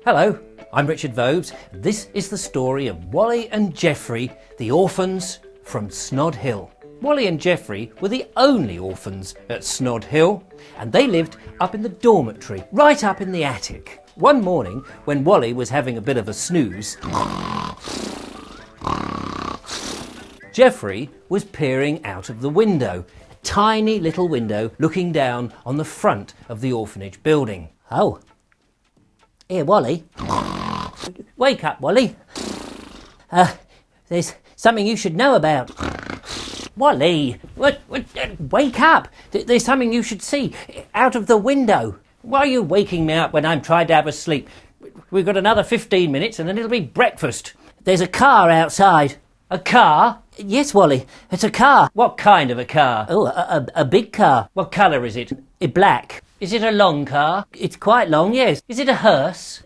Hello, I'm Richard Vobes. This is the story of Wally and Jeffery, the orphans from Snod Hill. Wally and Jeffery were the only orphans at Snod Hill, and they lived up in the dormitory, right up in the attic. One morning, when Wally was having a bit of a snooze, Jeffery was peering out of the window, a tiny little window looking down on the front of the orphanage building. Oh, here, Wally. Wake up, Wally. There's something you should know about. Wally, wake up. There's something you should see out of the window. Why are you waking me up when I'm trying to have a sleep? We've got another 15 minutes and then it'll be breakfast. There's a car outside. A car? Yes, Wally, it's a car. What kind of a car? Oh, a big car. What colour is it? Black. Is it a long car? It's quite long, yes. Is it a hearse?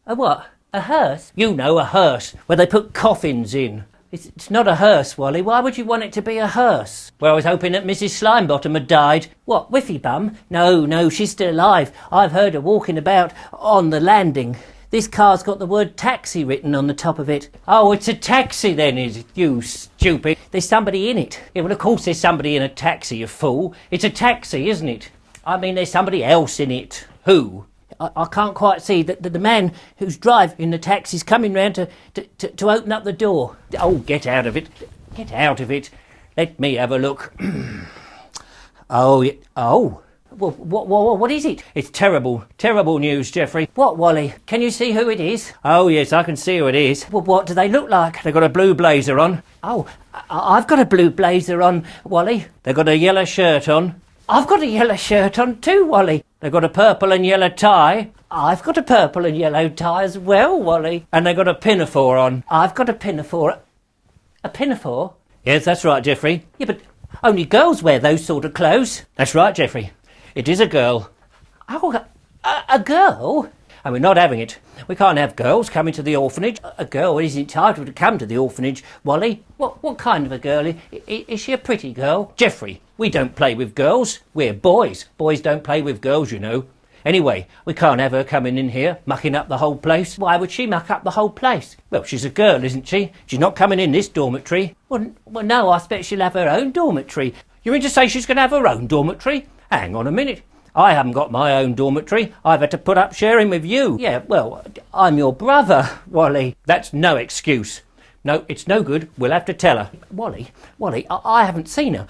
A what? A hearse? You know, a hearse, where they put coffins in. It's not a hearse, Wally. Why would you want it to be a hearse? Well, I was hoping that Mrs Slimebottom had died. What, Whiffy Bum? No, she's still alive. I've heard her walking about on the landing. This car's got the word taxi written on the top of it. Oh, it's a taxi then, is it? You stupid. There's somebody in it. Yeah, well, of course there's somebody in a taxi, you fool. It's a taxi, isn't it? I mean, there's somebody else in it. Who? I can't quite see that the man who's driving the taxi's coming round to open up the door. Oh, get out of it. Get out of it. Let me have a look. Oh. Well, what is it? It's terrible news, Jeffery. What, Wally? Can you see who it is? Oh, yes, I can see who it is. Well, what do they look like? They've got a blue blazer on. Oh, I've got a blue blazer on, Wally. They've got a yellow shirt on. I've got a yellow shirt on too, Wally. They've got a purple and yellow tie. I've got a purple and yellow tie as well, Wally. And they've got a pinafore on. I've got a pinafore. A pinafore? Yes, that's right, Jeffery. Yeah, but only girls wear those sort of clothes. That's right, Jeffery. It is a girl. Oh, a girl? And we're not having it. We can't have girls coming to the orphanage. A girl is entitled to come to the orphanage, Wally. What kind of a girl? Is she a pretty girl? Jeffery, we don't play with girls. We're boys. Boys don't play with girls, you know. Anyway, we can't have her coming in here, mucking up the whole place. Why would she muck up the whole place? Well, she's a girl, isn't she? She's not coming in this dormitory. Well, no, I expect she'll have her own dormitory. You mean to say she's going to have her own dormitory? Hang on a minute. I haven't got my own dormitory. I've had to put up sharing with you. Yeah, well, I'm your brother, Wally. That's no excuse. No, it's no good. We'll have to tell her. Wally, I haven't seen her.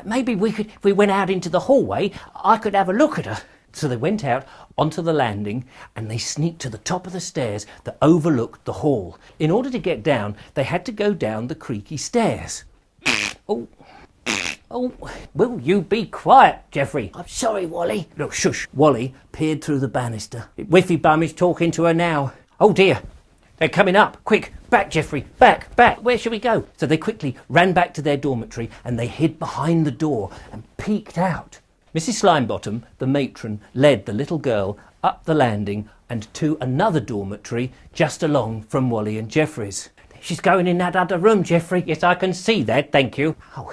Maybe if we went out into the hallway, I could have a look at her. So they went out onto the landing and they sneaked to the top of the stairs that overlooked the hall. In order to get down, they had to go down the creaky stairs. Oh, will you be quiet, Jeffery? I'm sorry, Wally. Look, shush. Wally peered through the banister. Whiffy Bum is talking to her now. Oh, dear. They're coming up. Quick, back, Jeffery. Back. Where shall we go? So they quickly ran back to their dormitory and they hid behind the door and peeked out. Mrs Slimebottom, the matron, led the little girl up the landing and to another dormitory just along from Wally and Jeffery's. She's going in that other room, Jeffery. Yes, I can see that, thank you. Oh.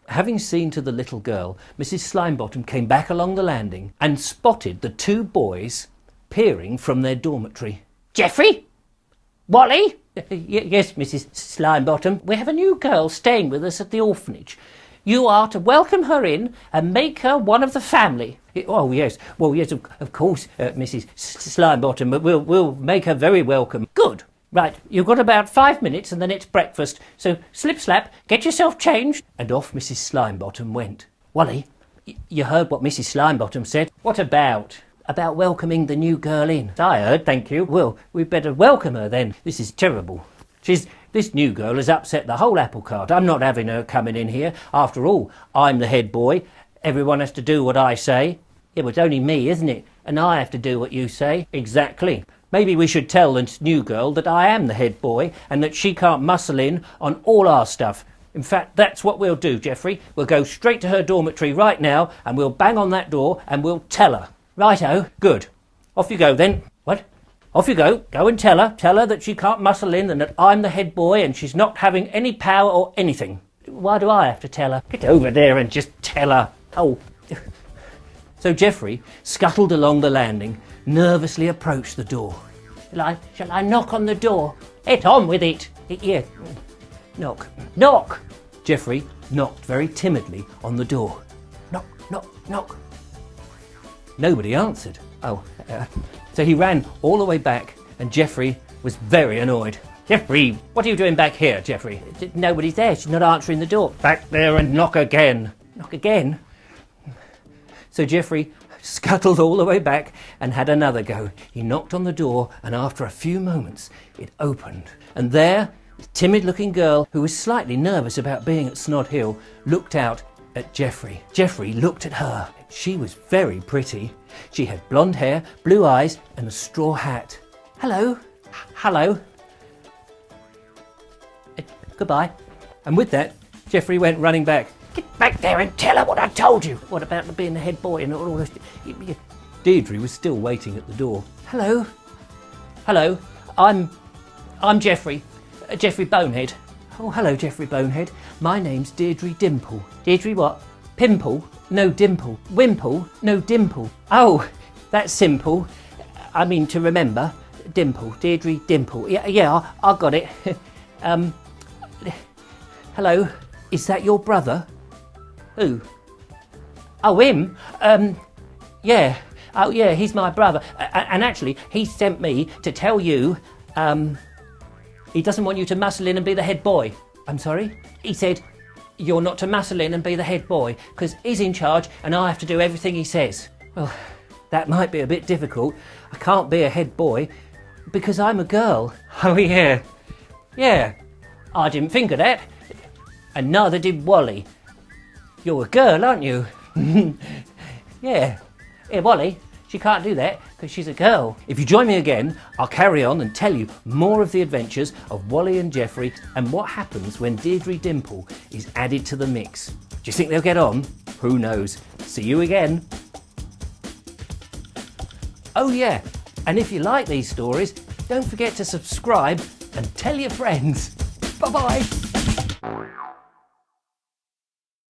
Having seen to the little girl, Mrs Slimebottom came back along the landing and spotted the two boys peering from their dormitory. Jeffery? Wally? Yes, Mrs Slimebottom. We have a new girl staying with us at the orphanage. You are to welcome her in and make her one of the family. Oh, yes. Well, yes, of course, Mrs Slimebottom, but we'll make her very welcome. Good. Right, you've got about 5 minutes and then it's breakfast. So slip-slap, get yourself changed. And off Mrs Slimebottom went. Wally, you heard what Mrs Slimebottom said. What about? About welcoming the new girl in. I heard, thank you. Well, we'd better welcome her then. This is terrible. This new girl has upset the whole apple cart. I'm not having her coming in here. After all, I'm the head boy. Everyone has to do what I say. Yeah, but it's only me, isn't it? And I have to do what you say. Exactly. Maybe we should tell this new girl that I am the head boy and that she can't muscle in on all our stuff. In fact, that's what we'll do, Jeffery. We'll go straight to her dormitory right now and we'll bang on that door and we'll tell her. Righto, good. Off you go then. What? Off you go. Go and tell her. Tell her that she can't muscle in and that I'm the head boy and she's not having any power or anything. Why do I have to tell her? Get over there and just tell her. Oh. So Jeffrey scuttled along the landing, nervously approached the door. Shall I knock on the door? Get on with it. Yeah. Knock. Knock! Jeffrey knocked very timidly on the door. Knock, knock, knock. Nobody answered. So he ran all the way back, and Jeffrey was very annoyed. Jeffrey, what are you doing back here, Jeffrey? Nobody's there. She's not answering the door. Back there and knock again. Knock again? So Jeffrey scuttled all the way back and had another go. He knocked on the door, and after a few moments, it opened. And there, a timid-looking girl, who was slightly nervous about being at Snod Hill, looked out at Jeffrey. Jeffrey looked at her. She was very pretty. She had blonde hair, blue eyes, and a straw hat. Hello. Hello. Goodbye. And with that, Jeffrey went running back. Get back there and tell her what I told you. What about being the head boy and all this? Deirdre was still waiting at the door. Hello. Hello. I'm Jeffrey. Jeffery Bonehead. Oh, hello, Jeffrey Bonehead. My name's Deirdre Dimple. Deirdre what? Pimple? No, Dimple. Wimple? No, Dimple. Oh, that's simple. I mean, to remember. Dimple. Deirdre Dimple. Yeah, I got it. Hello. Is that your brother? Who? Oh, him? Yeah. Oh, yeah, he's my brother. And actually, he sent me to tell you, he doesn't want you to muscle in and be the head boy. I'm sorry? He said you're not to muscle in and be the head boy because he's in charge and I have to do everything he says. Well, that might be a bit difficult. I can't be a head boy because I'm a girl. Oh, yeah. Yeah. I didn't think of that. And neither did Wally. You're a girl, aren't you? Yeah. Yeah, Wally, she can't do that because she's a girl. If you join me again, I'll carry on and tell you more of the adventures of Wally and Jeffrey and what happens when Deirdre Dimple is added to the mix. Do you think they'll get on? Who knows? See you again. Oh yeah, and if you like these stories, don't forget to subscribe and tell your friends. Bye-bye.